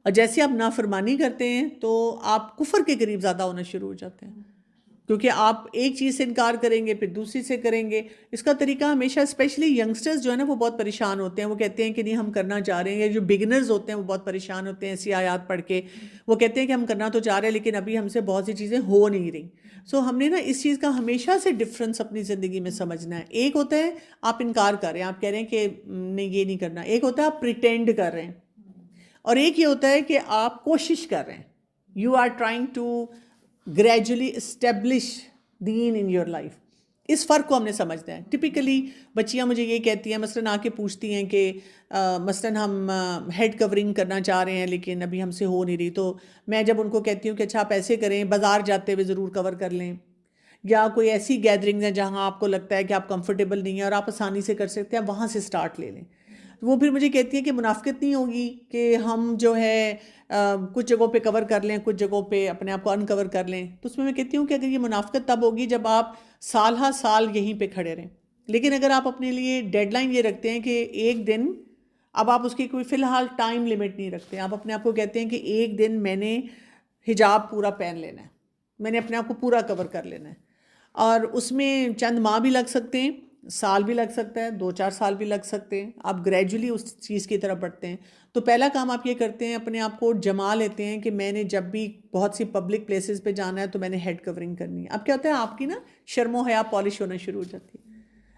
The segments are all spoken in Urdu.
اور جیسے آپ نافرمانی کرتے ہیں تو آپ کفر کے قریب زیادہ ہونا شروع ہو جاتے ہیں، کیونکہ آپ ایک چیز سے انکار کریں گے پھر دوسری سے کریں گے. اس کا طریقہ ہمیشہ اسپیشلی ینگسٹرز جو ہے نا وہ بہت پریشان ہوتے ہیں. وہ کہتے ہیں کہ نہیں ہم کرنا چاہ رہے ہیں. جو بگنرز ہوتے ہیں وہ بہت پریشان ہوتے ہیں ایسی آیات پڑھ کے. وہ کہتے ہیں کہ ہم کرنا تو چاہ رہے ہیں لیکن ابھی ہم سے بہت سی چیزیں ہو نہیں رہی. سو ہم نے نا اس چیز کا ہمیشہ سے ڈفرینس اپنی زندگی میں سمجھنا ہے. ایک ہوتا ہے آپ انکار کر رہے ہیں، آپ کہہ رہے ہیں کہ نہیں یہ نہیں کرنا. ایک ہوتا ہے آپ پریٹینڈ کر رہے ہیں، اور ایک یہ ہوتا ہے کہ آپ کوشش کر رہے ہیں. You are trying to gradually establish them in your life. اس فرق کو ہم نے سمجھنا ہے. ٹپیکلی بچیاں مجھے یہ کہتی ہیں، مثلاً آ کے پوچھتی ہیں کہ مثلاً ہم ہیڈ کورنگ کرنا چاہ رہے ہیں لیکن ابھی ہم سے ہو نہیں رہی. تو میں جب ان کو کہتی ہوں کہ اچھا آپ ایسے کریں، بازار جاتے ہوئے ضرور کور کر لیں، یا کوئی ایسی گیدرنگز ہیں جہاں آپ کو لگتا ہے کہ آپ کمفرٹیبل نہیں ہیں اور آپ آسانی سے کر سکتے ہیں، وہاں سے سٹارٹ لے لیں. وہ پھر مجھے کہتی ہے کہ منافقت نہیں ہوگی کہ ہم جو ہے کچھ جگہوں پہ کور کر لیں، کچھ جگہوں پہ اپنے آپ کو انکور کر لیں. تو اس میں کہتی ہوں کہ اگر یہ منافقت تب ہوگی جب آپ سال ہا سال یہیں پہ کھڑے رہیں. لیکن اگر آپ اپنے لیے ڈیڈ لائن یہ رکھتے ہیں کہ ایک دن، اب آپ اس کی کوئی فی الحال ٹائم لمٹ نہیں رکھتے، آپ اپنے آپ کو کہتے ہیں کہ ایک دن میں نے حجاب پورا پہن لینا ہے، میں نے اپنے آپ کو پورا کور کر لینا ہے. اور اس میں چند ماہ بھی لگ سکتے ہیں، سال بھی لگ سکتا ہے، 2-4 سال بھی لگ سکتے ہیں. آپ گریجولی اس چیز کی طرف بڑھتے ہیں. تو پہلا کام آپ یہ کرتے ہیں، اپنے آپ کو جما لیتے ہیں کہ میں نے جب بھی بہت سی پبلک پلیسز پہ جانا ہے تو میں نے ہیڈ کورنگ کرنی ہے. اب کیا ہوتا ہے آپ کی نا شرم و حیا پالش ہونا شروع ہو جاتی ہے،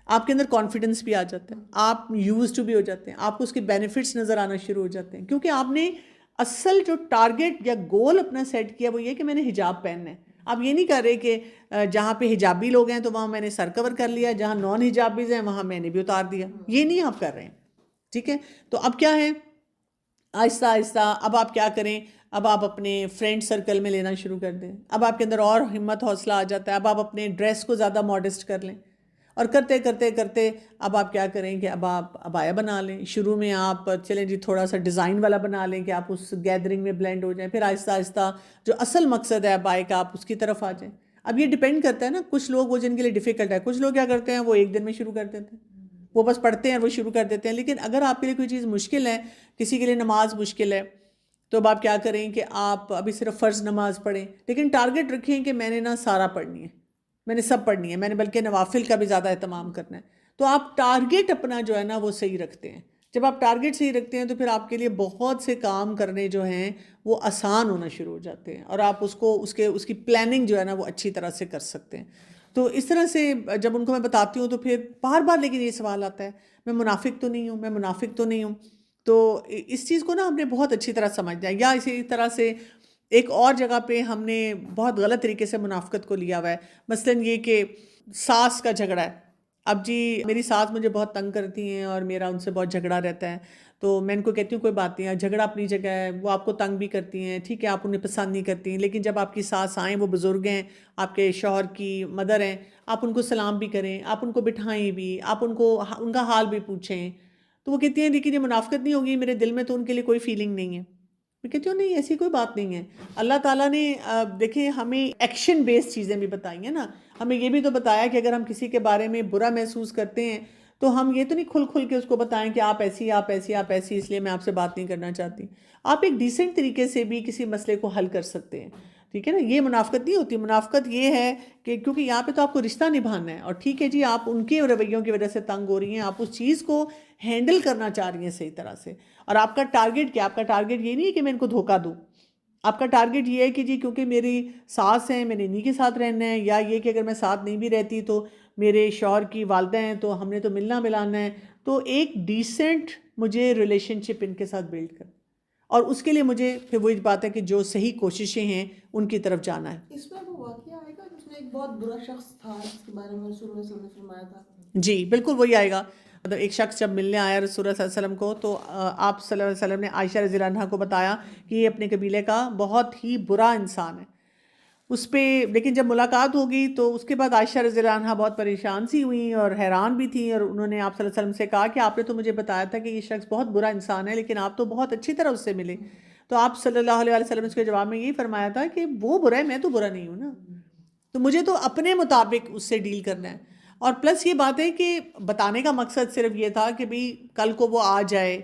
آپ کے اندر کانفیڈنس بھی آ جاتا ہے، آپ یوز ٹو بھی ہو جاتے ہیں، آپ کو اس کے بینیفٹس نظر آنا شروع ہو جاتے ہیں. کیونکہ آپ نے اصل جو ٹارگیٹ یا گول اپنا سیٹ کیا وہ یہ کہ میں نے حجاب پہننا ہے. آپ یہ نہیں کر رہے کہ جہاں پہ حجابی لوگ ہیں تو وہاں میں نے سر کور کر لیا، جہاں نان حجابیز ہیں وہاں میں نے بھی اتار دیا. یہ نہیں آپ کر رہے ہیں. ٹھیک ہے، تو اب کیا ہے، آہستہ آہستہ اب آپ کیا کریں، اب آپ اپنے فرینڈ سرکل میں لینا شروع کر دیں. اب آپ کے اندر اور ہمت حوصلہ آ جاتا ہے. اب آپ اپنے ڈریس کو زیادہ ماڈسٹ کر لیں، اور کرتے کرتے کرتے اب آپ کیا کریں کہ اب آپ عبایا بنا لیں. شروع میں آپ چلیں جی تھوڑا سا ڈیزائن والا بنا لیں کہ آپ اس گیدرنگ میں بلینڈ ہو جائیں. پھر آہستہ آہستہ جو اصل مقصد ہے عبایا کا آپ اس کی طرف آ جائیں. اب یہ ڈیپینڈ کرتا ہے نا، کچھ لوگ وہ جن کے لیے ڈیفیکلٹ ہے، کچھ لوگ کیا کرتے ہیں وہ ایک دن میں شروع کر دیتے ہیں، وہ بس پڑھتے ہیں وہ شروع کر دیتے ہیں. لیکن اگر آپ کے لیے کوئی چیز مشکل ہے، کسی کے لیے نماز مشکل ہے، تو اب آپ کیا کریں کہ آپ ابھی صرف فرض نماز پڑھیں، لیکن ٹارگٹ رکھیں کہ میں نے نا سارا پڑھنی ہے، میں نے سب پڑھنی ہے، میں نے بلکہ نوافل کا بھی زیادہ اہتمام کرنا ہے. تو آپ ٹارگٹ اپنا جو ہے نا وہ صحیح رکھتے ہیں. جب آپ ٹارگٹ صحیح رکھتے ہیں تو پھر آپ کے لیے بہت سے کام کرنے جو ہیں وہ آسان ہونا شروع ہو جاتے ہیں، اور آپ اس کی پلاننگ جو ہے نا وہ اچھی طرح سے کر سکتے ہیں. تو اس طرح سے جب ان کو میں بتاتی ہوں تو پھر بار بار لیکن یہ سوال آتا ہے، میں منافق تو نہیں ہوں، میں منافق تو نہیں ہوں. تو اس چیز کو نا ہم نے بہت اچھی طرح سمجھنا ہے. یا اسی طرح سے ایک اور جگہ پہ ہم نے بہت غلط طریقے سے منافقت کو لیا ہوا ہے. مثلاً یہ کہ ساس کا جھگڑا ہے. اب جی میری ساس مجھے بہت تنگ کرتی ہیں اور میرا ان سے بہت جھگڑا رہتا ہے. تو میں ان کو کہتی ہوں کوئی بات نہیں ہے، جھگڑا اپنی جگہ ہے، وہ آپ کو تنگ بھی کرتی ہیں، ٹھیک ہے آپ انہیں پسند نہیں کرتی ہیں، لیکن جب آپ کی ساس آئیں، وہ بزرگ ہیں، آپ کے شوہر کی مدر ہیں، آپ ان کو سلام بھی کریں، آپ ان کو بٹھائیں بھی، آپ ان کا حال بھی پوچھیں. تو وہ کہتی ہیں لیکن یہ منافقت نہیں ہوگی، میرے دل میں تو ان کے لیے کوئی فیلنگ نہیں ہے. میں کہتی ہوں نہیں ایسی کوئی بات نہیں ہے. اللہ تعالیٰ نے دیکھیں ہمیں ایکشن بیسڈ چیزیں بھی بتائی ہیں نا. ہمیں یہ بھی تو بتایا کہ اگر ہم کسی کے بارے میں برا محسوس کرتے ہیں تو ہم یہ تو نہیں کھل کھل کے اس کو بتائیں کہ آپ ایسی آپ ایسی آپ ایسی، اس لیے میں آپ سے بات نہیں کرنا چاہتی. آپ ایک ڈیسنٹ طریقے سے بھی کسی مسئلے کو حل کر سکتے ہیں. ٹھیک ہے نا، یہ منافقت نہیں ہوتی. منافقت یہ ہے کہ کیونکہ یہاں پہ تو آپ کو رشتہ نبھانا ہے، اور ٹھیک ہے جی آپ ان کے رویوں کی وجہ سے تنگ ہو رہی ہیں، آپ اس چیز کو ہینڈل کرنا چاہ رہی ہیں صحیح طرح سے. اور آپ کا ٹارگٹ کیا؟ آپ کا ٹارگٹ یہ نہیں ہے کہ میں ان کو دھوکہ دوں. آپ کا ٹارگٹ یہ ہے کہ جی کیونکہ میری ساس ہیں میں نے انہیں کے ساتھ رہنا ہے، یا یہ کہ اگر میں ساتھ نہیں بھی رہتی تو میرے شوہر کی والدہ ہیں تو ہم نے تو ملنا ملانا ہے. تو ایک ڈیسنٹ مجھے ریلیشن شپ ان کے ساتھ بلڈ کر، اور اس کے لیے مجھے پھر وہی بات ہے کہ جو صحیح کوششیں ہیں ان کی طرف جانا ہے. اس میں وہ واقعہ آئے گا جس میں ایک بہت برا شخص تھا جس کے بارے میں رسول اللہ صلی اللہ علیہ وسلم نے فرمایا تھا. جی بالکل وہی آئے گا. مطلب ایک شخص جب ملنے آیا رسول اللہ صلی اللہ علیہ وسلم کو، تو آپ صلی اللہ علیہ وسلم نے عائشہ رضی اللہ عنہا کو بتایا کہ یہ اپنے قبیلے کا بہت ہی برا انسان ہے. اس پہ لیکن جب ملاقات ہوگی تو اس کے بعد عائشہ رضی اللہ عنہا بہت پریشان سی ہوئیں اور حیران بھی تھیں، اور انہوں نے آپ صلی اللہ علیہ وسلم سے کہا کہ آپ نے تو مجھے بتایا تھا کہ یہ شخص بہت برا انسان ہے، لیکن آپ تو بہت اچھی طرح اس سے ملے. تو آپ صلی اللہ علیہ وسلم نے اس کے جواب میں یہی فرمایا تھا کہ وہ برا ہے، میں تو برا نہیں ہوں نا. تو مجھے تو اپنے مطابق اس سے ڈیل کرنا ہے. اور پلس یہ بات ہے کہ بتانے کا مقصد صرف یہ تھا کہ بھئی کل کو وہ آ جائے،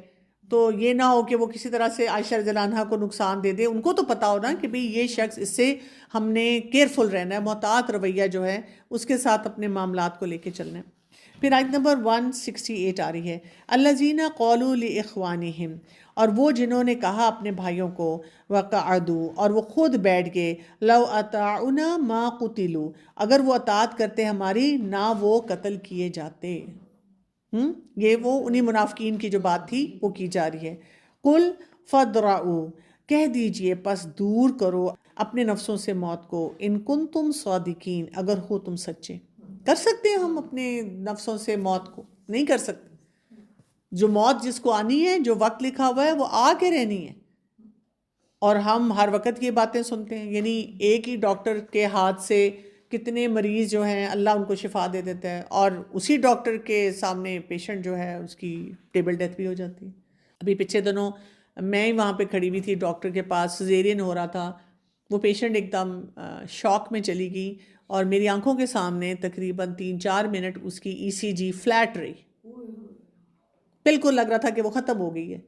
تو یہ نہ ہو کہ وہ کسی طرح سے عائشہ رضی اللہ عنہا کو نقصان دے دے. ان کو تو پتا ہو نا کہ بھئی یہ شخص، اس سے ہم نے کیئرفل رہنا ہے، محتاط رویہ جو ہے اس کے ساتھ اپنے معاملات کو لے کے چلنا ہے. پھر آیت نمبر 168 آ رہی ہے، الذین قالوا لاخوانہم، اور وہ جنہوں نے کہا اپنے بھائیوں کو، وقعدوا، اور وہ خود بیٹھ گئے، لو اطاعنا ما قتلوا، اگر وہ اطاعت کرتے ہماری نہ وہ قتل کیے جاتے. یہ وہ انہی منافقین کی جو بات تھی وہ کی جا رہی ہے. قل فادرؤوا، کہہ دیجئے پس دور کرو اپنے نفسوں سے موت کو، ان کنتم صادقین، اگر ہو تم سچے. کر سکتے ہیں ہم اپنے نفسوں سے موت کو؟ نہیں کر سکتے. جو موت جس کو آنی ہے، جو وقت لکھا ہوا ہے، وہ آ کے رہنی ہے. اور ہم ہر وقت یہ باتیں سنتے ہیں، یعنی ایک ہی ڈاکٹر کے ہاتھ سے کتنے مریض جو ہیں اللہ ان کو شفا دے دیتا ہے، اور اسی ڈاکٹر کے سامنے پیشنٹ جو ہے اس کی ٹیبل ڈیتھ بھی ہو جاتی ہے. ابھی پچھلے دنوں میں ہی وہاں پہ کھڑی ہوئی تھی ڈاکٹر کے پاس، سیزیرین ہو رہا تھا. وہ پیشنٹ ایک دم شاک میں چلی گئی، اور میری آنکھوں کے سامنے تقریباً 3-4 منٹ اس کی ECG فلیٹ رہی. بالکل لگ رہا تھا کہ وہ ختم ہو گئی ہے.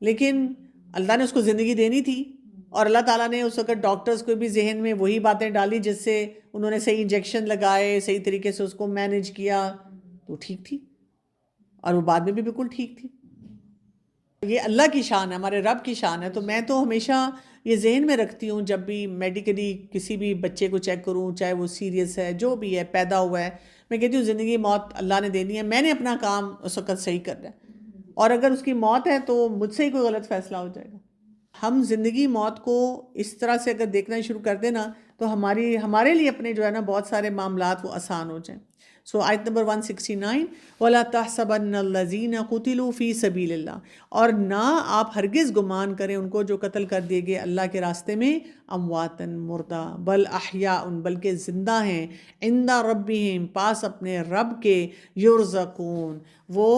لیکن اللہ نے اس کو زندگی دینی تھی، اور اللہ تعالیٰ نے اس وقت ڈاکٹرز کو بھی ذہن میں وہی باتیں ڈالی جس سے انہوں نے صحیح انجیکشن لگائے، صحیح طریقے سے اس کو مینج کیا، تو ٹھیک تھی، اور وہ بعد میں بھی بالکل ٹھیک تھی. یہ اللہ کی شان ہے، ہمارے رب کی شان ہے. تو میں تو ہمیشہ یہ ذہن میں رکھتی ہوں جب بھی میڈیکلی کسی بھی بچے کو چیک کروں، چاہے وہ سیریس ہے، جو بھی ہے، پیدا ہوا ہے، میں کہتی ہوں زندگی موت اللہ نے دینی ہے، میں نے اپنا کام اس وقت صحیح کرنا ہے. اور اگر اس کی موت ہے تو مجھ سے ہی کوئی غلط فیصلہ ہو جائے گا. ہم زندگی موت کو اس طرح سے اگر دیکھنا شروع کر دیں نا، تو ہمارے لیے اپنے جو ہے نا بہت سارے معاملات وہ آسان ہو جائیں. سو آیت نمبر 169، وَلَا تَحْسَبَنَّ الَّذِينَ قُتِلُوا فِي سَبِيلِ اللَّهِ، اور نہ آپ ہرگز گمان کریں ان کو جو قتل کر دیے گئے اللہ کے راستے میں، امواتن، مردہ، بل احیاء، بلکہ زندہ ہیں، عند ربہم، پاس اپنے رب کے، یرزقون، وہ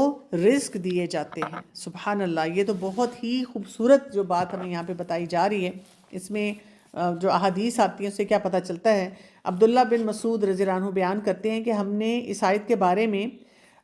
رزق دیے جاتے ہیں. سبحان اللہ. یہ تو بہت ہی خوبصورت جو بات ہمیں یہاں پہ بتائی جا رہی ہے. اس میں جو احادیث آتی ہیں اس سے کیا پتہ چلتا ہے. عبداللہ بن مسعود رضی اللہ عنہ بیان کرتے ہیں کہ ہم نے اس آیت کے بارے میں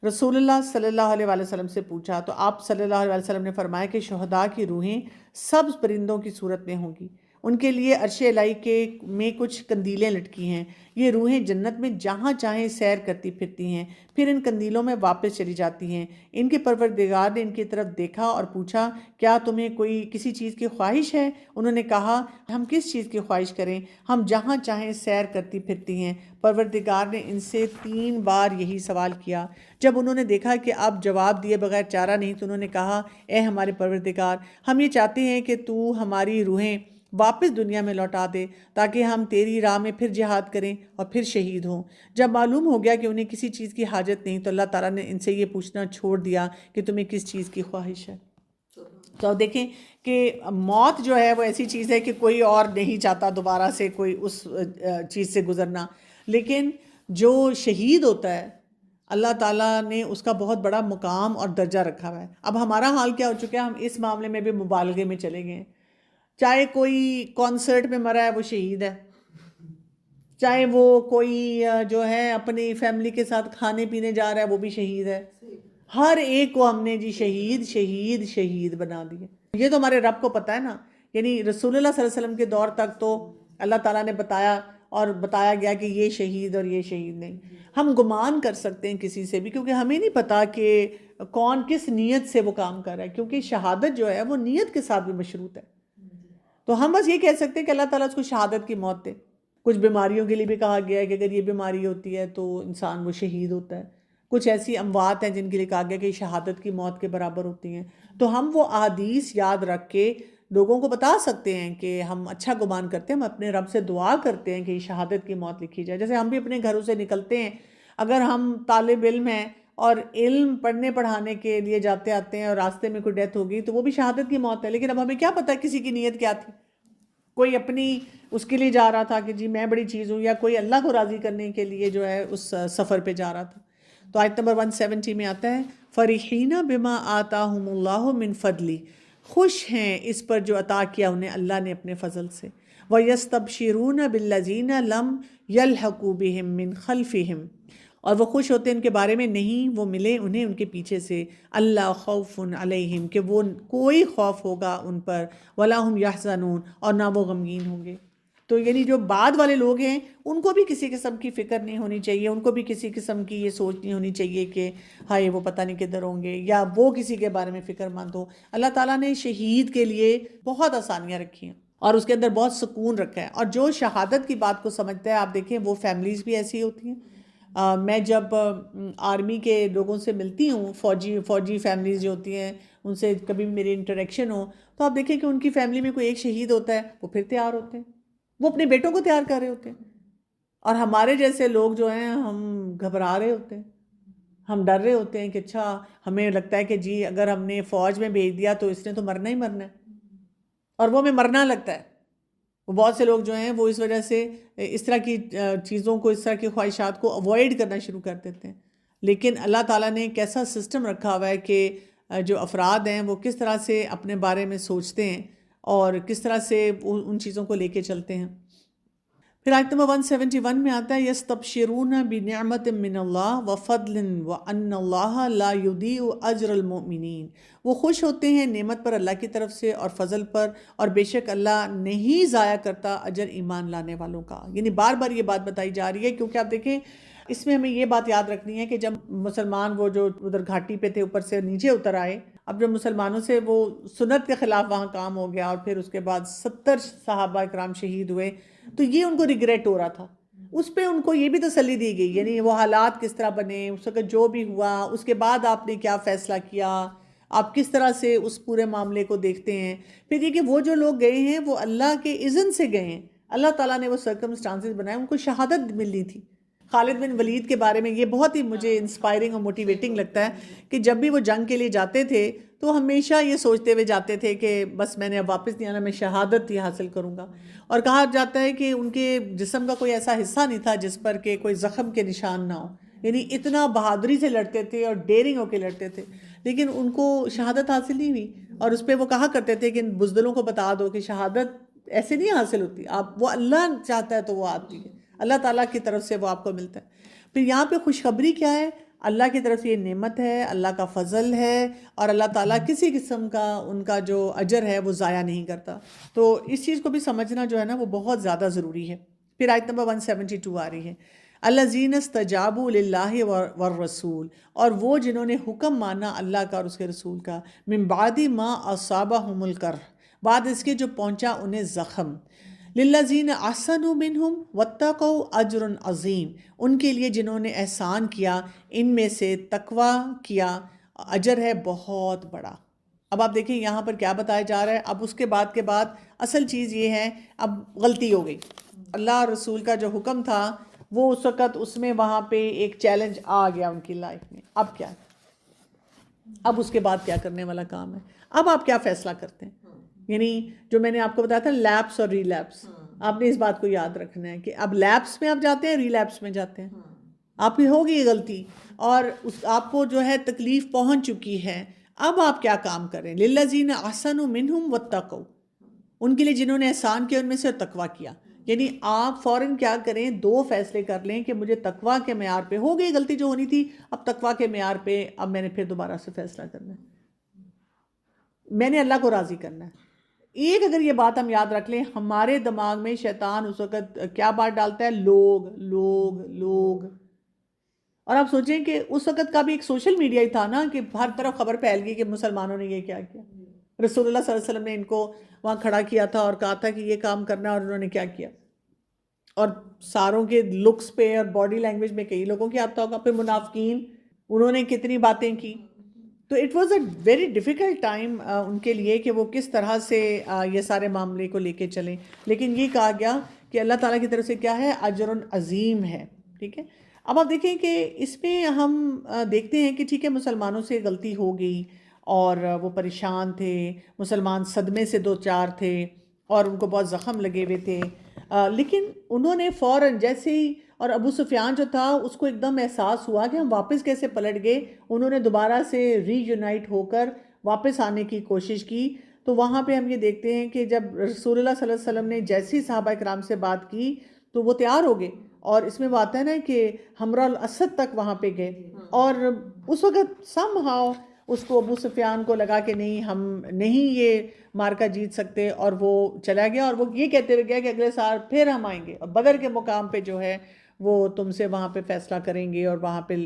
رسول اللہ صلی اللہ علیہ وآلہ وسلم سے پوچھا، تو آپ صلی اللہ علیہ وسلم نے فرمایا کہ شہداء کی روحیں سبز پرندوں کی صورت میں ہوں گی، ان کے لیے عرش الہی کے میں کچھ قندیلیں لٹکی ہیں. یہ روحیں جنت میں جہاں چاہیں سیر کرتی پھرتی ہیں، پھر ان قندیلوں میں واپس چلی جاتی ہیں. ان کے پروردگار نے ان کی طرف دیکھا اور پوچھا، کیا تمہیں کوئی کسی چیز کی خواہش ہے؟ انہوں نے کہا، ہم کس چیز کی خواہش کریں، ہم جہاں چاہیں سیر کرتی پھرتی ہیں. پروردگار نے ان سے 3 بار یہی سوال کیا. جب انہوں نے دیکھا کہ اب جواب دیے بغیر چارہ نہیں، تو انہوں نے کہا، اے ہمارے پروردگار، ہم یہ چاہتے ہیں کہ تو ہماری روحیں واپس دنیا میں لوٹا دے تاکہ ہم تیری راہ میں پھر جہاد کریں اور پھر شہید ہوں. جب معلوم ہو گیا کہ انہیں کسی چیز کی حاجت نہیں، تو اللہ تعالیٰ نے ان سے یہ پوچھنا چھوڑ دیا کہ تمہیں کس چیز کی خواہش ہے. تو دیکھیں کہ موت جو ہے وہ ایسی چیز ہے کہ کوئی اور نہیں چاہتا دوبارہ سے کوئی اس چیز سے گزرنا. لیکن جو شہید ہوتا ہے اللہ تعالیٰ نے اس کا بہت بڑا مقام اور درجہ رکھا ہوا ہے. اب ہمارا حال کیا ہو چکا ہے، ہم اس معاملے میں بھی مبالغے میں چلے گئے ہیں. چاہے کوئی کانسرٹ میں مرا ہے وہ شہید ہے، چاہے وہ کوئی جو ہے اپنی فیملی کے ساتھ کھانے پینے جا رہا ہے وہ بھی شہید ہے. ہر ایک کو ہم نے جی شہید شہید شہید بنا دیا. یہ تو ہمارے رب کو پتہ ہے نا. یعنی رسول اللہ صلی اللہ علیہ وسلم کے دور تک تو اللہ تعالیٰ نے بتایا اور بتایا گیا کہ یہ شہید اور یہ شہید نہیں. ہم گمان کر سکتے ہیں کسی سے بھی، کیونکہ ہمیں نہیں پتا کہ کون کس نیت سے وہ کام کر رہا ہے، کیونکہ شہادت جو ہے وہ نیت کے ساتھ بھی مشروط ہے. تو ہم بس یہ کہہ سکتے ہیں کہ اللہ تعالیٰ اس کو شہادت کی موت دے. کچھ بیماریوں کے لیے بھی کہا گیا ہے کہ اگر یہ بیماری ہوتی ہے تو انسان وہ شہید ہوتا ہے. کچھ ایسی اموات ہیں جن کے لیے کہا گیا کہ شہادت کی موت کے برابر ہوتی ہیں. تو ہم وہ احادیث یاد رکھ کے لوگوں کو بتا سکتے ہیں کہ ہم اچھا گمان کرتے ہیں، ہم اپنے رب سے دعا کرتے ہیں کہ یہ شہادت کی موت لکھی جائے. جیسے ہم بھی اپنے گھروں سے نکلتے ہیں، اگر ہم طالب علم ہیں اور علم پڑھنے پڑھانے کے لیے جاتے آتے ہیں اور راستے میں کوئی ڈیتھ ہوگی تو وہ بھی شہادت کی موت ہے. لیکن اب ہمیں کیا پتہ کسی کی نیت کیا تھی. کوئی اپنی اس کے لیے جا رہا تھا کہ جی میں بڑی چیز ہوں، یا کوئی اللہ کو راضی کرنے کے لیے جو ہے اس سفر پہ جا رہا تھا. تو آیت نمبر 170 میں آتا ہے، فرحین بما آتاہم اللہ من فضلی، خوش ہیں اس پر جو عطا کیا انہیں اللہ نے اپنے فضل سے. وَيَسْتَبْشِرُونَ بِالَّذِينَ لَمْ يَلْحَقُوا بِهِمْ مِنْ خَلْفِهِمْ، اور وہ خوش ہوتے ہیں ان کے بارے میں نہیں وہ ملے انہیں ان کے پیچھے سے اللہ خوف علیہم کہ وہ کوئی خوف ہوگا ان پر ولا ہم یحزنون اور نہ وہ غمگین ہوں گے. تو یعنی جو بعد والے لوگ ہیں ان کو بھی کسی قسم کی فکر نہیں ہونی چاہیے، ان کو بھی کسی قسم کی یہ سوچ نہیں ہونی چاہیے کہ ہائے وہ پتہ نہیں کدھر ہوں گے یا وہ کسی کے بارے میں فکر مند ہو. اللہ تعالیٰ نے شہید کے لیے بہت آسانیاں رکھی ہیں اور اس کے اندر بہت سکون رکھا ہے. اور جو شہادت کی بات کو سمجھتا ہے آپ دیکھیں وہ فیملیز بھی ایسی ہوتی ہیں. میں جب آرمی کے لوگوں سے ملتی ہوں، فوجی فیملیز جو ہوتی ہیں ان سے کبھی میری انٹریکشن ہو تو آپ دیکھیں کہ ان کی فیملی میں کوئی ایک شہید ہوتا ہے وہ پھر تیار ہوتے ہیں، وہ اپنے بیٹوں کو تیار کر رہے ہوتے ہیں. اور ہمارے جیسے لوگ جو ہیں ہم گھبرا رہے ہوتے ہیں، ہم ڈر رہے ہوتے ہیں کہ اچھا ہمیں لگتا ہے کہ جی اگر ہم نے فوج میں بھیج دیا تو اس نے تو مرنا ہی مرنا ہے، اور وہ ہمیں مرنا لگتا ہے. وہ بہت سے لوگ جو ہیں وہ اس وجہ سے اس طرح کی چیزوں کو، اس طرح کی خواہشات کو اوائڈ کرنا شروع کر دیتے ہیں. لیکن اللہ تعالیٰ نے ایک ایسا سسٹم رکھا ہوا ہے کہ جو افراد ہیں وہ کس طرح سے اپنے بارے میں سوچتے ہیں اور کس طرح سے ان چیزوں کو لے کے چلتے ہیں. پھر آیت نمبر 171 میں آتا ہے یستبشرون بنعمت من اللہ وفضل وان اللہ لا یضیع اجر المؤمنین. وہ خوش ہوتے ہیں نعمت پر اللہ کی طرف سے اور فضل پر، اور بے شک اللہ نہیں ضائع کرتا اجر ایمان لانے والوں کا. یعنی بار بار یہ بات بتائی جا رہی ہے کیونکہ آپ دیکھیں اس میں ہمیں یہ بات یاد رکھنی ہے کہ جب مسلمان وہ جو ادھر گھاٹی پہ تھے اوپر سے نیچے اتر آئے، اب جب مسلمانوں سے وہ سنت کے خلاف وہاں کام ہو گیا اور پھر اس کے بعد 70 صحابہ کرام شہید ہوئے تو یہ ان کو ریگریٹ ہو رہا تھا. اس پہ ان کو یہ بھی تسلی دی گئی، یعنی وہ حالات کس طرح بنے، اس وقت جو بھی ہوا اس کے بعد آپ نے کیا فیصلہ کیا، آپ کس طرح سے اس پورے معاملے کو دیکھتے ہیں. پھر یہ کہ وہ جو لوگ گئے ہیں وہ اللہ کے اذن سے گئے ہیں، اللہ تعالیٰ نے وہ سرکمسٹانسز بنائے، ان کو شہادت ملنی تھی. خالد بن ولید کے بارے میں یہ بہت ہی مجھے انسپائرنگ اور موٹیویٹنگ لگتا ہے کہ جب بھی وہ جنگ کے لیے جاتے تھے تو ہمیشہ یہ سوچتے ہوئے جاتے تھے کہ بس میں نے اب واپس نہیں آنا، میں شہادت ہی حاصل کروں گا. اور کہا جاتا ہے کہ ان کے جسم کا کوئی ایسا حصہ نہیں تھا جس پر کہ کوئی زخم کے نشان نہ ہو، یعنی اتنا بہادری سے لڑتے تھے اور ڈیرنگ ہو کے لڑتے تھے، لیکن ان کو شہادت حاصل نہیں ہوئی. اور اس پہ وہ کہا کرتے تھے کہ ان بزدلوں کو بتا دو کہ شہادت ایسے نہیں حاصل ہوتی، آپ وہ اللہ چاہتا ہے تو وہ آتی ہے، اللہ تعالیٰ کی طرف سے وہ آپ کو ملتا ہے. پھر یہاں پہ خوشخبری کیا ہے؟ اللہ کی طرف سے یہ نعمت ہے، اللہ کا فضل ہے، اور اللہ تعالیٰ کسی قسم کا ان کا جو اجر ہے وہ ضائع نہیں کرتا. تو اس چیز کو بھی سمجھنا جو ہے نا وہ بہت زیادہ ضروری ہے. پھر آیت نمبر 172 آ رہی ہے الذین استجابوا للہ والرسول، اور وہ جنہوں نے حکم مانا اللہ کا اور اس کے رسول کا، من بعد ما اصابہم القرح، بعد اس کے جو پہنچا انہیں زخم، للذین احسنوا منہم واتقوا اجر عظیم، ان کے لیے جنہوں نے احسان کیا ان میں سے تقوی کیا، اجر ہے بہت بڑا. اب آپ دیکھیں یہاں پر کیا بتایا جا رہا ہے. اب اس کے بعد اصل چیز یہ ہے اب غلطی ہو گئی. اللہ اور رسول کا جو حکم تھا وہ اس وقت اس میں وہاں پہ ایک چیلنج آ گیا ان کی لائف میں. اب کیا، اب اس کے بعد کیا کرنے والا کام ہے، اب آپ کیا فیصلہ کرتے ہیں. یعنی جو میں نے آپ کو بتایا تھا لیپس اور ری لیپس، آپ نے اس بات کو یاد رکھنا ہے کہ اب لیپس میں آپ جاتے ہیں، ری لیپس میں جاتے ہیں. آپ کی ہوگی یہ غلطی اور آپ کو جو ہے تکلیف پہنچ چکی ہے، اب آپ کیا کام کریں. للذین احسنوا منہم واتقوا، ان کے لیے جنہوں نے احسان کیا ان میں سے تقوی کیا. یعنی آپ فوراً کیا کریں، دو فیصلے کر لیں کہ مجھے تقوی کے معیار پہ ہو گئی غلطی جو ہونی تھی، اب تقوی کے معیار پہ اب میں نے پھر دوبارہ سے فیصلہ کرنا ہے، میں نے اللہ کو راضی کرنا ہے. ایک اگر یہ بات ہم یاد رکھ لیں، ہمارے دماغ میں شیطان اس وقت کیا بات ڈالتا ہے، لوگ لوگ لوگ. اور آپ سوچیں کہ اس وقت کا بھی ایک سوشل میڈیا ہی تھا نا کہ ہر طرف خبر پھیل گئی کہ مسلمانوں نے یہ کیا کیا، رسول اللہ صلی اللہ علیہ وسلم نے ان کو وہاں کھڑا کیا تھا اور کہا تھا کہ یہ کام کرنا، اور انہوں نے کیا کیا. اور ساروں کے لکس پہ اور باڈی لینگویج میں کئی لوگوں کی آتا ہوگا. پھر منافقین، انہوں نے کتنی باتیں کی. تو it was a very difficult time ان کے لیے کہ وہ کس طرح سے یہ سارے معاملے کو لے کے چلیں. لیکن یہ کہا گیا کہ اللہ تعالیٰ کی طرف سے کیا ہے، اجر عظیم ہے. ٹھیک ہے. اب آپ دیکھیں کہ اس میں ہم دیکھتے ہیں کہ ٹھیک ہے مسلمانوں سے غلطی ہو گئی اور وہ پریشان تھے، مسلمان صدمے سے دو چار تھے اور ان کو بہت زخم لگے ہوئے تھے. لیکن انہوں نے فوراً جیسے ہی، اور ابو سفیان جو تھا اس کو ایک دم احساس ہوا کہ ہم واپس کیسے پلٹ گئے، انہوں نے دوبارہ سے ری یونائٹ ہو کر واپس آنے کی کوشش کی. تو وہاں پہ ہم یہ دیکھتے ہیں کہ جب رسول اللہ صلی اللہ علیہ وسلم نے جیسی صحابہ کرام سے بات کی تو وہ تیار ہو گئے اور اس میں وہ آتا ہے نا کہ ہمراء الاسد تک وہاں پہ گئے، اور اس وقت سم ہاؤ اس کو ابو سفیان کو لگا کہ نہیں ہم نہیں یہ مارکا جیت سکتے، اور وہ چلا گیا، اور وہ یہ کہتے ہوئے گیا کہ اگلے سال پھر ہم آئیں گے اور بدر کے مقام پہ جو ہے وہ تم سے وہاں پہ فیصلہ کریں گے، اور وہاں پہ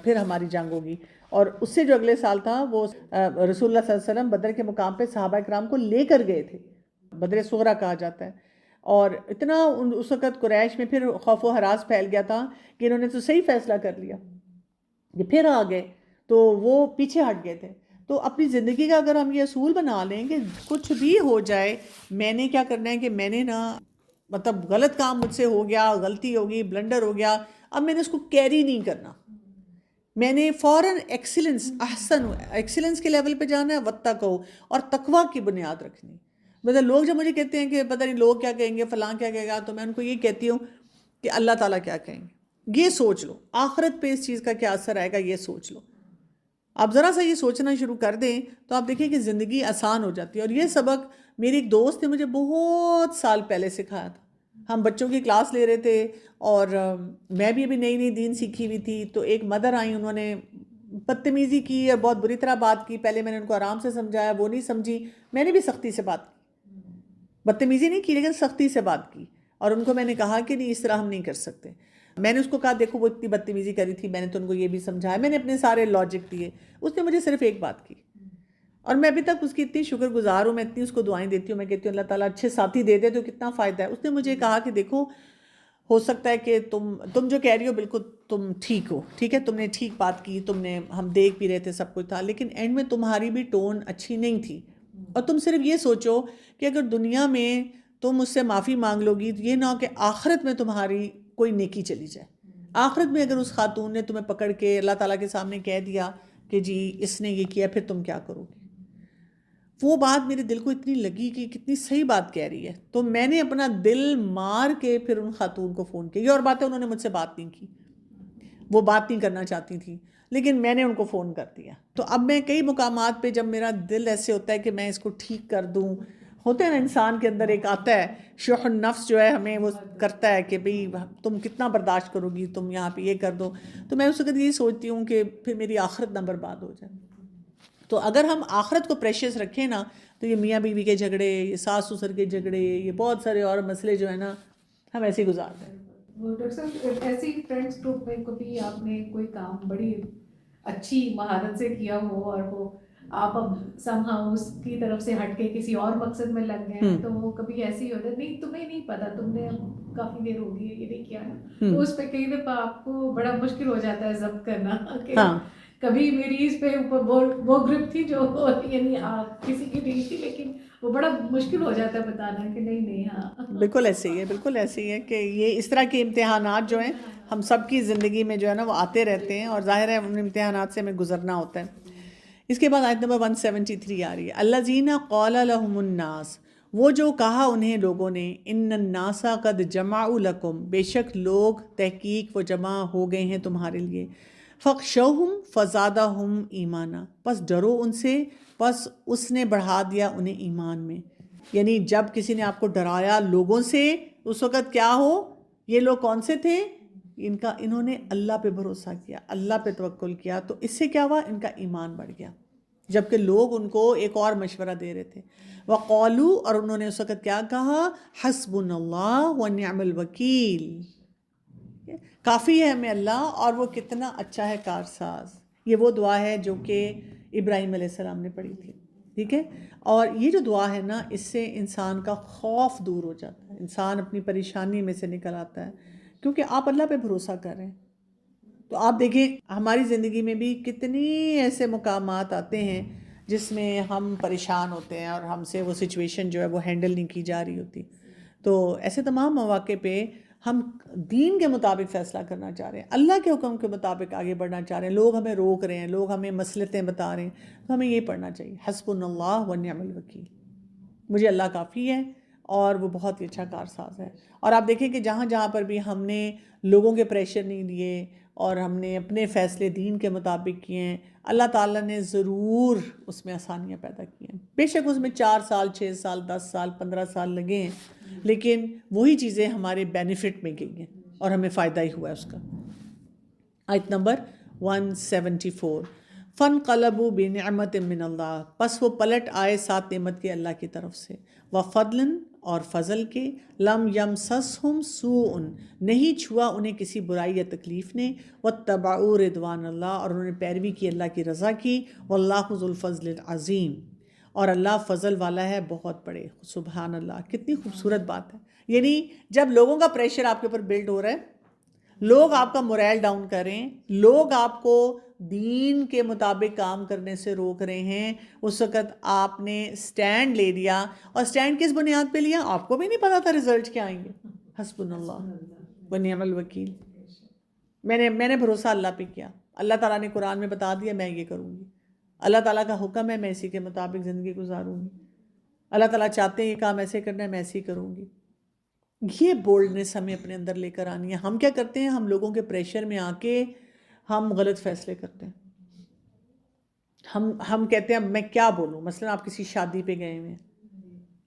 پھر ہماری جنگ ہوگی۔ اور اس سے جو اگلے سال تھا وہ رسول اللہ صلی اللہ علیہ وسلم بدر کے مقام پہ صحابہ کرام کو لے کر گئے تھے، بدر صغریٰ کہا جاتا ہے۔ اور اتنا اس وقت قریش میں پھر خوف و ہراس پھیل گیا تھا کہ انہوں نے تو صحیح فیصلہ کر لیا، یہ پھر آ گئے تو وہ پیچھے ہٹ گئے تھے۔ تو اپنی زندگی کا اگر ہم یہ اصول بنا لیں کہ کچھ بھی ہو جائے میں نے کیا کرنا ہے کہ میں نے نا مطلب غلط کام مجھ سے ہو گیا، غلطی ہوگی، بلنڈر ہو گیا، اب میں نے اس کو کیری نہیں کرنا، میں نے فوراً ایکسیلنس کے لیول پہ جانا ہے، واتقوا، اور تقوی کی بنیاد رکھنی۔ مطلب لوگ جب مجھے کہتے ہیں کہ پتہ نہیں لوگ کیا کہیں گے، فلاں کیا کہے گا، تو میں ان کو یہ کہتی ہوں کہ اللہ تعالیٰ کیا کہیں گے، یہ سوچ لو، آخرت پہ اس چیز کا کیا اثر آئے گا یہ سوچ لو۔ آپ ذرا سا یہ سوچنا شروع کر دیں تو آپ دیکھیں کہ زندگی آسان ہو جاتی ہے۔ اور یہ سبق میری ایک دوست نے مجھے بہت سال پہلے سکھایا تھا۔ ہم بچوں کی کلاس لے رہے تھے اور میں بھی ابھی نئی نئی دین سیکھی ہوئی تھی، تو ایک مدر آئیں، انہوں نے بدتمیزی کی اور بہت بری طرح بات کی۔ پہلے میں نے ان کو آرام سے سمجھایا، وہ نہیں سمجھی، میں نے بھی سختی سے بات کی، بدتمیزی نہیں کی لیکن سختی سے بات کی، اور ان کو میں نے کہا کہ نہیں اس طرح ہم نہیں کر سکتے۔ میں نے اس کو کہا دیکھو وہ اتنی بدتمیزی کری تھی، میں نے تو ان کو یہ بھی سمجھایا، میں نے اپنے سارے لاجک دیے، اس نے مجھے صرف ایک بات کی، اور میں ابھی تک اس کی اتنی شکر گزار ہوں، میں اتنی اس کو دعائیں دیتی ہوں، میں کہتی ہوں اللہ تعالیٰ اچھے ساتھی دے دے تو کتنا فائدہ ہے۔ اس نے مجھے کہا کہ دیکھو ہو سکتا ہے کہ تم جو کہہ رہی ہو بالکل تم ٹھیک ہو، ٹھیک ہے، تم نے ٹھیک بات کی، ہم دیکھ بھی رہے تھے سب کچھ تھا، لیکن اینڈ میں تمہاری بھی ٹون اچھی نہیں تھی، اور تم صرف یہ سوچو کہ اگر دنیا میں تم مجھ سے معافی مانگ لو گی تو یہ نہ ہو کہ آخرت میں تمہاری کوئی نیکی چلی جائے، آخرت میں اگر اس خاتون نے تمہیں پکڑ کے اللہ تعالیٰ کے سامنے کہہ دیا کہ جی اس نے یہ کیا، پھر تم کیا کرو گے۔ وہ بات میرے دل کو اتنی لگی کہ کتنی صحیح بات کہہ رہی ہے، تو میں نے اپنا دل مار کے پھر ان خاتون کو فون کیا۔ یہ اور بات ہے انہوں نے مجھ سے بات نہیں کی، وہ بات نہیں کرنا چاہتی تھی، لیکن میں نے ان کو فون کر دیا۔ تو اب میں کئی مقامات پہ جب میرا دل ایسے ہوتا ہے کہ میں اس کو ٹھیک کر دوں، ہوتا ہے نا انسان کے اندر ایک آتا ہے شح النفس جو ہے ہمیں وہ کرتا ہے کہ بھئی تم کتنا برداشت کرو گی، تم یہاں پہ یہ کر دو، تو میں اس وقت یہی سوچتی ہوں کہ پھر میری آخرت نہ برباد ہو جائے۔ تو اگر ہم آخرت کو پریشیس رکھیں نا تو یہ میاں بیوی کے جھگڑے، یہ ساس سسر کے جھگڑے، یہ بہت سارے اور مسئلے جو ہیں نا ہم ایسے ہی گزارتے ہیں۔ وہ ڈاکٹر صاحب ایسی فرینڈس گروپ میں کبھی آپ نے کوئی کام بڑی اچھی مہارت سے کیا ہو اور وہ آپ اب سم ہاؤ اس کی طرف سے ہٹ کے کسی اور مقصد میں لگ گئے ہیں، تو وہ کبھی ایسی ہو جائے نہیں تمہیں نہیں پتا، تم نے کافی دیر ہوگی یہ نہیں کیا نا، تو اس پہ کئی دفعہ آپ کو بڑا مشکل ہو جاتا ہے ضبط کرنا کہ کبھی میری اس پہ اوپر وہ گرپ تھی جو یعنی آپ کسی کی نہیں تھی، لیکن وہ بڑا مشکل ہو جاتا ہے بتانا کہ نہیں ہاں بالکل ایسے ہی ہے، بالکل ایسے ہی ہے کہ یہ اس طرح کے امتحانات جو ہیں ہم سب کی زندگی میں جو ہے نا وہ آتے رہتے ہیں، اور ظاہر ہے ان امتحانات سے ہمیں گزرنا ہوتا ہے۔ اس کے بعد آیت نمبر 173 آ رہی ہے، الذین قال لهم الناس، وہ جو کہا انہیں لوگوں نے، ان الناس قد جمعوا لکم، بے شک لوگ تحقیق وہ جمع ہو گئے ہیں تمہارے لیے، فخشوہم فزادہم ایمانا، پس ڈرو ان سے، پس اس نے بڑھا دیا انہیں ایمان میں۔ یعنی جب کسی نے آپ کو ڈرایا لوگوں سے، اس وقت کیا ہو، یہ لوگ کون سے تھے، انہوں نے اللہ پہ بھروسہ کیا، اللہ پہ توکل کیا، تو اس سے کیا ہوا، ان کا ایمان بڑھ گیا، جبکہ لوگ ان کو ایک اور مشورہ دے رہے تھے۔ وقالوا، اور انہوں نے اس وقت کیا کہا، حسبنا اللہ ونعم الوکیل، کافی ہے ہمیں اللہ اور وہ کتنا اچھا ہے کارساز۔ یہ وہ دعا ہے جو کہ ابراہیم علیہ السلام نے پڑھی تھی، ٹھیک ہے۔ اور یہ جو دعا ہے نا اس سے انسان کا خوف دور ہو جاتا ہے، انسان اپنی پریشانی میں سے نکل آتا ہے، کیونکہ آپ اللہ پہ بھروسہ کر رہے ہیں۔ تو آپ دیکھیں ہماری زندگی میں بھی کتنی ایسے مقامات آتے ہیں جس میں ہم پریشان ہوتے ہیں اور ہم سے وہ سچویشن جو ہے وہ ہینڈل نہیں کی جا رہی ہوتی۔ تو ایسے تمام مواقع پہ ہم دین کے مطابق فیصلہ کرنا چاہ رہے ہیں، اللہ کے حکم کے مطابق آگے بڑھنا چاہ رہے ہیں، لوگ ہمیں روک رہے ہیں، لوگ ہمیں مصلحتیں بتا رہے ہیں، تو ہمیں یہ پڑھنا چاہیے، حسبنا اللہ ونعم الوکیل، مجھے اللہ کافی ہے اور وہ بہت ہی اچھا کارساز ہے۔ اور آپ دیکھیں کہ جہاں جہاں پر بھی ہم نے لوگوں کے پریشر نہیں لیے اور ہم نے اپنے فیصلے دین کے مطابق کیے ہیں، اللہ تعالیٰ نے ضرور اس میں آسانیاں پیدا کی ہیں۔ بے شک اس میں 4 سال 6 سال 10 سال 15 سال لگے ہیں، لیکن وہی چیزیں ہمارے بینیفٹ میں گئی ہیں، اور ہمیں فائدہ ہی ہوا ہے اس کا. آیت نمبر 174. فانقلبوا بنعمت من اللہ، پس وہ پلٹ آئے ساتھ نعمت کے اللہ کی طرف سے، وفضل اور فضل کے، لم یمسسہم سوء نہیں چھوا انہیں کسی برائی یا تکلیف نے، واتبعوا رضوان اللہ اور انہوں نے پیروی کی اللہ کی رضا کی، واللہ ذو الفضل العظیم اور اللہ فضل والا ہے بہت بڑے. سبحان اللہ، کتنی خوبصورت بات ہے. یعنی جب لوگوں کا پریشر آپ کے اوپر بلڈ ہو رہا ہے، لوگ آپ کا موریل ڈاؤن کریں، لوگ آپ کو دین کے مطابق کام کرنے سے روک رہے ہیں، اس وقت آپ نے سٹینڈ لے لیا. اور سٹینڈ کس بنیاد پہ لیا؟ آپ کو بھی نہیں پتا تھا رزلٹ کیا آئیں گے. حسبنا اللہ ونعم الوکیل. میں نے بھروسہ اللہ پہ کیا. اللہ تعالیٰ نے قرآن میں بتا دیا میں یہ کروں گی. اللہ تعالیٰ کا حکم ہے میں اسی کے مطابق زندگی گزاروں گی. اللہ تعالیٰ چاہتے ہیں یہ کام ایسے کرنا ہے میں ایسے ہی کروں گی. یہ بولڈنس ہمیں اپنے اندر لے کر آنی ہے. ہم کیا کرتے ہیں؟ ہم لوگوں کے پریشر میں آ کے ہم غلط فیصلے کرتے ہیں. ہم کہتے ہیں میں کیا بولوں. مثلا آپ کسی شادی پہ گئے ہوئے،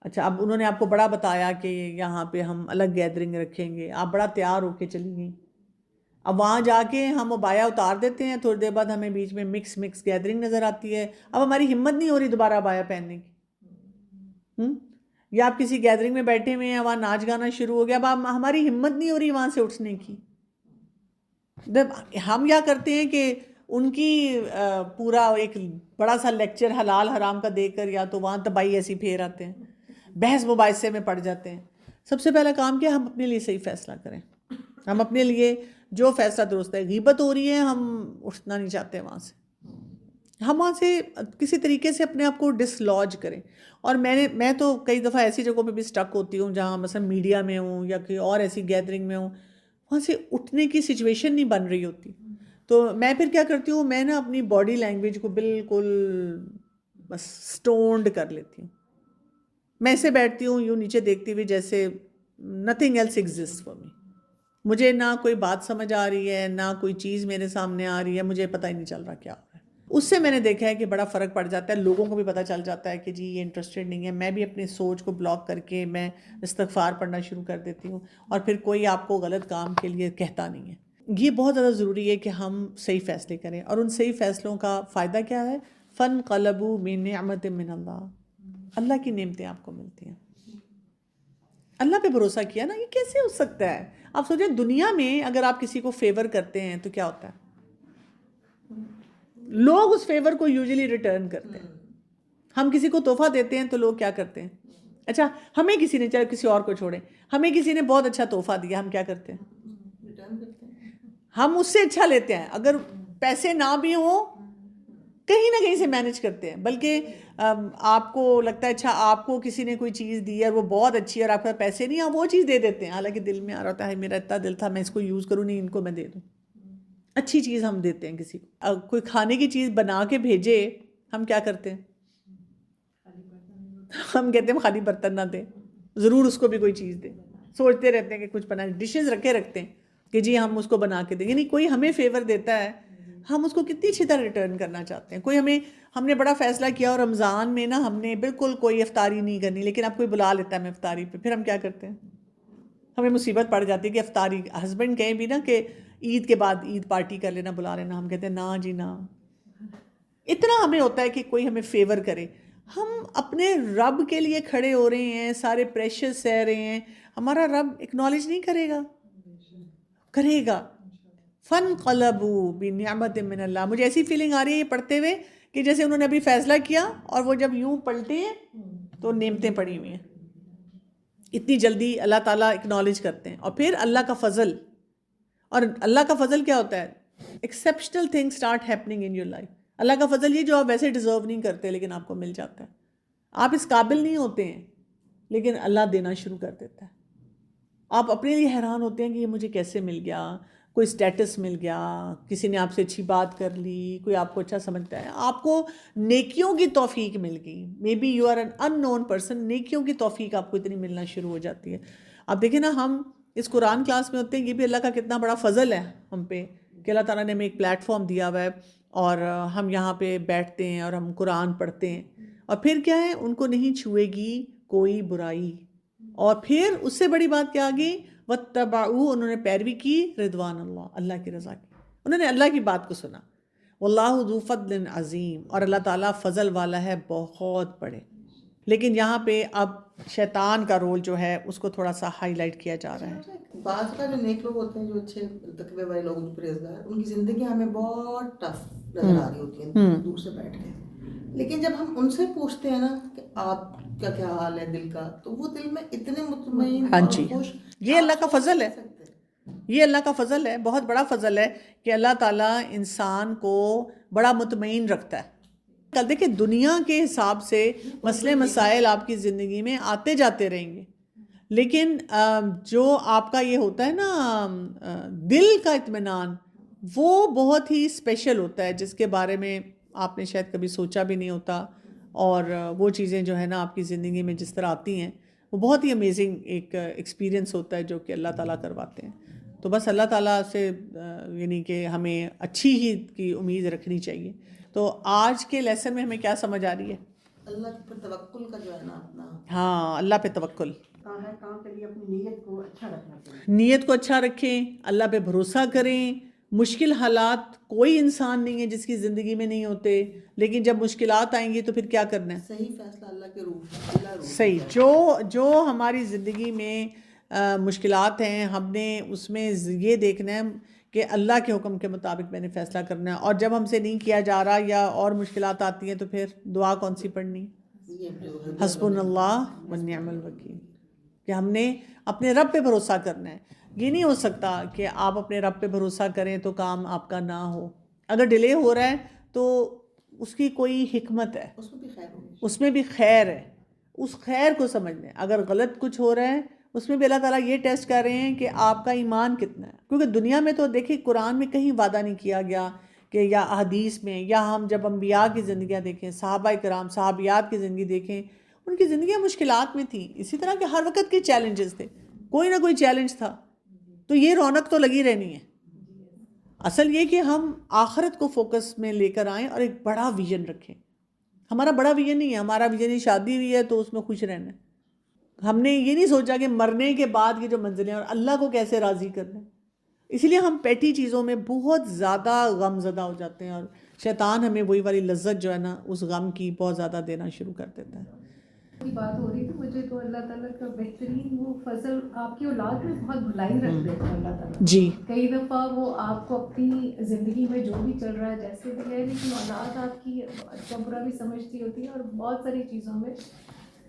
اچھا اب انہوں نے آپ کو بڑا بتایا کہ یہاں پہ ہم الگ گیدرنگ رکھیں گے، آپ بڑا تیار ہو کے چلی گئیں. اب وہاں جا کے ہم ابایا اتار دیتے ہیں، تھوڑی دیر بعد ہمیں بیچ میں مکس گیدرنگ نظر آتی ہے. اب ہماری ہمت نہیں ہو رہی دوبارہ ابایا پہننے کی. یا آپ کسی گیدرنگ میں بیٹھے ہوئے ہیں، وہاں ناچ گانا شروع ہو گیا، اب ہماری ہمت نہیں ہو رہی وہاں سے اٹھنے کی. ہم کیا کرتے ہیں کہ ان کی پورا ایک بڑا سا لیکچر حلال حرام کا دے کر یا تو وہاں تباہی ایسی پھیر آتے ہیں، بحث مباحثے میں پڑ جاتے ہیں. سب سے پہلا کام کیا؟ ہم اپنے لیے صحیح فیصلہ کریں. ہم اپنے لیے جو فیصلہ درست ہے. غیبت ہو رہی ہے، ہم اٹھنا نہیں چاہتے وہاں سے، ہم وہاں سے کسی طریقے سے اپنے آپ کو ڈسلوج کریں. اور میں تو کئی دفعہ ایسی جگہوں پہ بھی اسٹک ہوتی ہوں جہاں مثلا میڈیا میں ہوں یا کوئی اور ایسی گیدرنگ میں ہوں، وہاں سے اٹھنے کی سچویشن نہیں بن رہی ہوتی. تو میں پھر کیا کرتی ہوں، میں نا اپنی باڈی لینگویج کو بالکل بس سٹونڈ کر لیتی ہوں. میں ایسے بیٹھتی ہوں یوں نیچے دیکھتی ہوئی جیسے nothing else exist for me. مجھے نہ کوئی بات سمجھ آ رہی ہے، نہ کوئی چیز میرے سامنے آ رہی ہے، مجھے پتہ ہی نہیں چل رہا کیا ہو رہا ہے. اس سے میں نے دیکھا ہے کہ بڑا فرق پڑ جاتا ہے. لوگوں کو بھی پتہ چل جاتا ہے کہ جی یہ انٹرسٹڈ نہیں ہے. میں بھی اپنی سوچ کو بلاک کر کے میں استغفار پڑھنا شروع کر دیتی ہوں، اور پھر کوئی آپ کو غلط کام کے لیے کہتا نہیں ہے. یہ بہت زیادہ ضروری ہے کہ ہم صحیح فیصلے کریں. اور ان صحیح فیصلوں کا فائدہ کیا ہے؟ فانقلبوا بنعمت من اللہ، اللہ کی نعمتیں آپ کو ملتی ہیں. اللہ پہ بھروسہ کیا نا. یہ کیسے ہو سکتا ہے؟ آپ سوچیں دنیا میں اگر آپ کسی کو فیور کرتے ہیں تو کیا ہوتا ہے؟ لوگ اس فیور کو یوزلی ریٹرن کرتے ہیں. ہم کسی کو تحفہ دیتے ہیں تو لوگ کیا کرتے ہیں؟ اچھا ہمیں کسی نے، چاہے کسی اور کو چھوڑیں، ہمیں کسی نے بہت اچھا تحفہ دیا، ہم کیا کرتے ہیں؟ ریٹرن کرتے ہیں. ہم اس سے اچھا لیتے ہیں. اگر پیسے نہ بھی ہوں کہیں نہ کہیں سے مینج کرتے ہیں. بلکہ آپ کو لگتا ہے اچھا آپ کو کسی نے کوئی چیز دی ہے اور وہ بہت اچھی ہے اور آپ کے پاس پیسے نہیں ہیں، آپ وہ چیز دے دیتے ہیں، حالانکہ دل میں آ رہا ہوتا ہے میرا اتنا دل تھا میں اس کو یوز کروں نہیں، ان کو میں دے دوں. اچھی چیز ہم دیتے ہیں کسی کو. کوئی کھانے کی چیز بنا کے بھیجے، ہم کیا کرتے ہیں؟ ہم کہتے ہیں خالی برتن نہ دیں، ضرور اس کو بھی کوئی چیز دیں. سوچتے رہتے ہیں کہ کچھ بنا، ڈشز رکھتے ہیں کہ جی ہم اس کو بنا کے دیں. یعنی کوئی ہمیں فیور دیتا ہے، ہم اس کو کتنی اچھی طرح ریٹرن کرنا چاہتے ہیں. کوئی ہم نے بڑا فیصلہ کیا اور رمضان میں نا ہم نے بالکل کوئی افطاری نہیں کرنی، لیکن اب کوئی بلا لیتا ہے ہمیں افطاری پہ، پھر ہم کیا کرتے ہیں؟ ہمیں مصیبت پڑ جاتی ہے کہ افطاری، ہسبینڈ کہیں بھی نا کہ عید کے بعد عید پارٹی کر لینا، بلا لینا، ہم کہتے ہیں نا جی نا. اتنا ہمیں ہوتا ہے کہ کوئی ہمیں فیور کرے. ہم اپنے رب کے لیے کھڑے ہو رہے ہیں، سارے پریشر سہ رہے ہیں، ہمارا رب اکنالج نہیں کرے گا؟ کرے گا. فانقلبوا بنعمت من اللہ. مجھے ایسی فیلنگ آ رہی ہے یہ پڑھتے ہوئے کہ جیسے انہوں نے ابھی فیصلہ کیا اور وہ جب یوں پلٹے ہیں تو نعمتیں پڑی ہوئی ہیں. اتنی جلدی اللہ تعالیٰ اکنالج کرتے ہیں. اور پھر اللہ کا فضل. اور اللہ کا فضل کیا ہوتا ہے؟ Exceptional thing start happening in your life. Allah کا فضل یہ جو آپ ویسے ڈیزرو نہیں کرتے لیکن آپ کو مل جاتا ہے. آپ اس قابل نہیں ہوتے ہیں لیکن اللہ دینا شروع کر دیتا ہے. آپ اپنے لیے حیران ہوتے ہیں کہ یہ مجھے کیسے مل گیا. کوئی سٹیٹس مل گیا، کسی نے آپ سے اچھی بات کر لی، کوئی آپ کو اچھا سمجھتا ہے، آپ کو نیکیوں کی توفیق مل گئی. Maybe you are an unknown person, نیکیوں کی توفیق آپ کو اتنی ملنا شروع ہو جاتی ہے. آپ دیکھیں نا ہم اس قرآن کلاس میں ہوتے ہیں، یہ بھی اللہ کا کتنا بڑا فضل ہے ہم پہ کہ اللہ تعالیٰ نے ہمیں ایک پلیٹ فارم دیا ہوا ہے اور ہم یہاں پہ بیٹھتے ہیں اور ہم قرآن پڑھتے ہیں. اور پھر کیا ہے؟ ان کو نہیں چھوئے گی کوئی برائی. اور پھر اس سے بڑی بات کیا آ گئی؟ واتبعوا، انہوں نے پیروی کی رضوان اللہ، اللہ کی رضا کی، انہوں نے اللہ کی بات کو سنا. واللہ ذو فضل عظیم، اور اللہ تعالیٰ فضل والا ہے بہت بڑے. لیکن یہاں پہ اب شیطان کا رول جو ہے اس کو تھوڑا سا ہائی لائٹ کیا جا رہا ہے. بعض کا جو نیک لوگ ہوتے ہیں، جو اچھے تقوی والے لوگ، جو پرہیزگار، ان کی زندگی ہمیں بہت ٹف نظر آ رہی ہوتی ہے دور سے بیٹھ کے. لیکن جب ہم ان سے پوچھتے ہیں نا کہ آپ کا کیا حال ہے دل کا، تو وہ دل میں اتنے مطمئن ہاں اور جی، خوش. یہ اللہ کا فضل ہے، یہ اللہ کا فضل ہے، بہت بڑا فضل ہے کہ اللہ تعالیٰ انسان کو بڑا مطمئن رکھتا ہے. کل دیکھیں دنیا کے حساب سے مسئلے مسائل آپ کی زندگی میں آتے جاتے رہیں گے، لیکن جو آپ کا یہ ہوتا ہے نا دل کا اطمینان، وہ بہت ہی اسپیشل ہوتا ہے، جس کے بارے میں آپ نے شاید کبھی سوچا بھی نہیں ہوتا. اور وہ چیزیں جو ہے نا آپ کی زندگی میں جس طرح آتی ہیں، وہ بہت ہی امیزنگ ایک ایکسپیرینس ہوتا ہے جو کہ اللہ تعالیٰ کرواتے ہیں. تو بس اللہ تعالیٰ سے یعنی کہ ہمیں اچھی ہی کی امید رکھنی چاہیے. تو آج کے لیسن میں ہمیں کیا سمجھ آ رہی ہے؟ اللہ پر توکل کا جو ہے نا اپنا، ہاں، اللہ پہ توکل. کام کے لیے اپنی نیت کو اچھا رکھنا چاہیے. نیت کو اچھا رکھیں، اللہ پہ بھروسہ کریں. مشکل حالات کوئی انسان نہیں ہے جس کی زندگی میں نہیں ہوتے، لیکن جب مشکلات آئیں گی تو پھر کیا کرنا ہے؟ صحیح فیصلہ اللہ کے روح، اللہ روح. صحیح. جو ہماری زندگی میں مشکلات ہیں، ہم نے اس میں یہ دیکھنا ہے کہ اللہ کے حکم کے مطابق میں نے فیصلہ کرنا ہے. اور جب ہم سے نہیں کیا جا رہا یا اور مشکلات آتی ہیں تو پھر دعا کون سی پڑھنی؟ حسبنا اللہ ونعم الوکیل، کہ ہم نے اپنے رب پہ بھروسہ کرنا ہے. یہ نہیں ہو سکتا کہ آپ اپنے رب پہ بھروسہ کریں تو کام آپ کا نہ ہو. اگر ڈیلے ہو رہا ہے تو اس کی کوئی حکمت ہے، اس میں بھی خیر ہوگی، اس میں بھی خیر ہے. اس خیر کو سمجھنا ہے. اگر غلط کچھ ہو رہا ہے اس میں بھی اللہ تعالیٰ یہ ٹیسٹ کر رہے ہیں کہ آپ کا ایمان کتنا ہے. کیونکہ دنیا میں تو دیکھیں قرآن میں کہیں وعدہ نہیں کیا گیا کہ، یا احادیث میں، یا ہم جب انبیاء کی زندگیاں دیکھیں، صحابہ کرام صحابیات کی زندگی دیکھیں، ان کی زندگیاں مشکلات میں تھیں. اسی طرح کہ ہر وقت کے چیلنجز تھے، کوئی نہ کوئی چیلنج تھا. تو یہ رونق تو لگی رہنی ہے. اصل یہ کہ ہم آخرت کو فوکس میں لے کر آئیں اور ایک بڑا ویژن رکھیں. ہمارا بڑا ویژن نہیں ہے، ہمارا ویژن ہی شادی ہوئی ہے تو اس میں خوش رہنا ہے. ہم نے یہ نہیں سوچا کہ مرنے کے بعد کی جو منزلیں اور اللہ کو کیسے راضی کرنا ہے. اسی لیے ہم پیٹی چیزوں میں بہت زیادہ غم زدہ ہو جاتے ہیں، اور شیطان ہمیں وہی والی لذت جو ہے نا اس غم کی بہت زیادہ دینا شروع کر دیتا ہے. کی بات ہو رہی تھی، مجھے تو اللہ تعالیٰ کا بہترین وہ فضل، آپ کی اولاد میں بہت بھلائی رکھ دیتا ہے اللہ تعالیٰ. جی، کئی دفعہ وہ آپ کو اپنی زندگی میں جو بھی چل رہا ہے جیسے بھی ہے، لیکن اولاد آپ کی اچھا برا بھی سمجھتی ہوتی ہے، اور بہت ساری چیزوں میں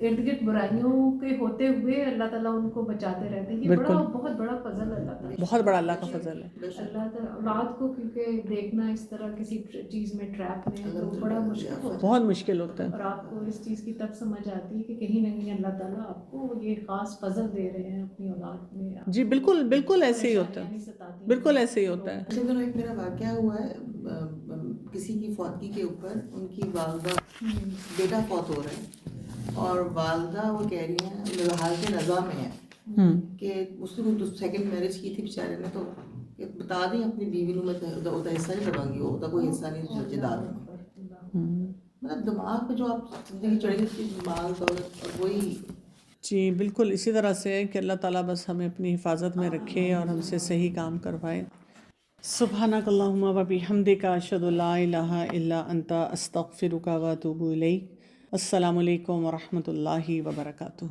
ارد گرد برائیوں کے ہوتے ہوئے اللہ تعالیٰ ان کو بچاتے رہتے ہیں. یہ بڑا بہت بڑا فضل ہے اللہ تعالیٰ، بہت بڑا اللہ کا فضل ہے. اللہ تعالیٰ اولاد کو کیونکہ دیکھنا اس طرح کسی چیز میں ٹریپ میں تو بڑا مشکل ہوتا ہے، بہت مشکل ہوتا ہے. اور آپ کو اس چیز کی تب سمجھ آتی ہے کہ کہیں نہ کہیں اللہ تعالیٰ آپ کو یہ خاص فضل دے رہے ہیں اپنی اولاد میں. جی بالکل بالکل ایسے ہی ہوتا ہے، بالکل ایسے ہی ہوتا ہے. پچھلے دنوں ایک میرا واقعہ ہوا ہے، کسی کی فوتگی کے اوپر ان کی والدہ، بیٹا فوت ہو رہا ہے، اور والدہ وہ کہہ رہی ہیں میرا حالت رضا میں ہے کہ اس نے کوئی سیکنڈ میرج کی تھی بیچارے نے، تو بتا دیں اپنی بیوی نو میں ہوتا حصہ نہیں لگا گی، ہوتا کوئی حصہ نہیں جداد میں. مطلب دماغ پہ جو آپ زندگی چڑھے گی، مال دولت، اور وہی. جی بالکل اسی طرح سے ہے کہ اللہ تعالیٰ بس ہمیں اپنی حفاظت میں رکھے اور ہم سے صحیح کام کروائے. سبحانک اللہم و بحمدک، اشہد ان لا الہ الا انت، استغفرک و اتوب الیک. السلام علیکم و رحمۃ اللہ وبرکاتہ.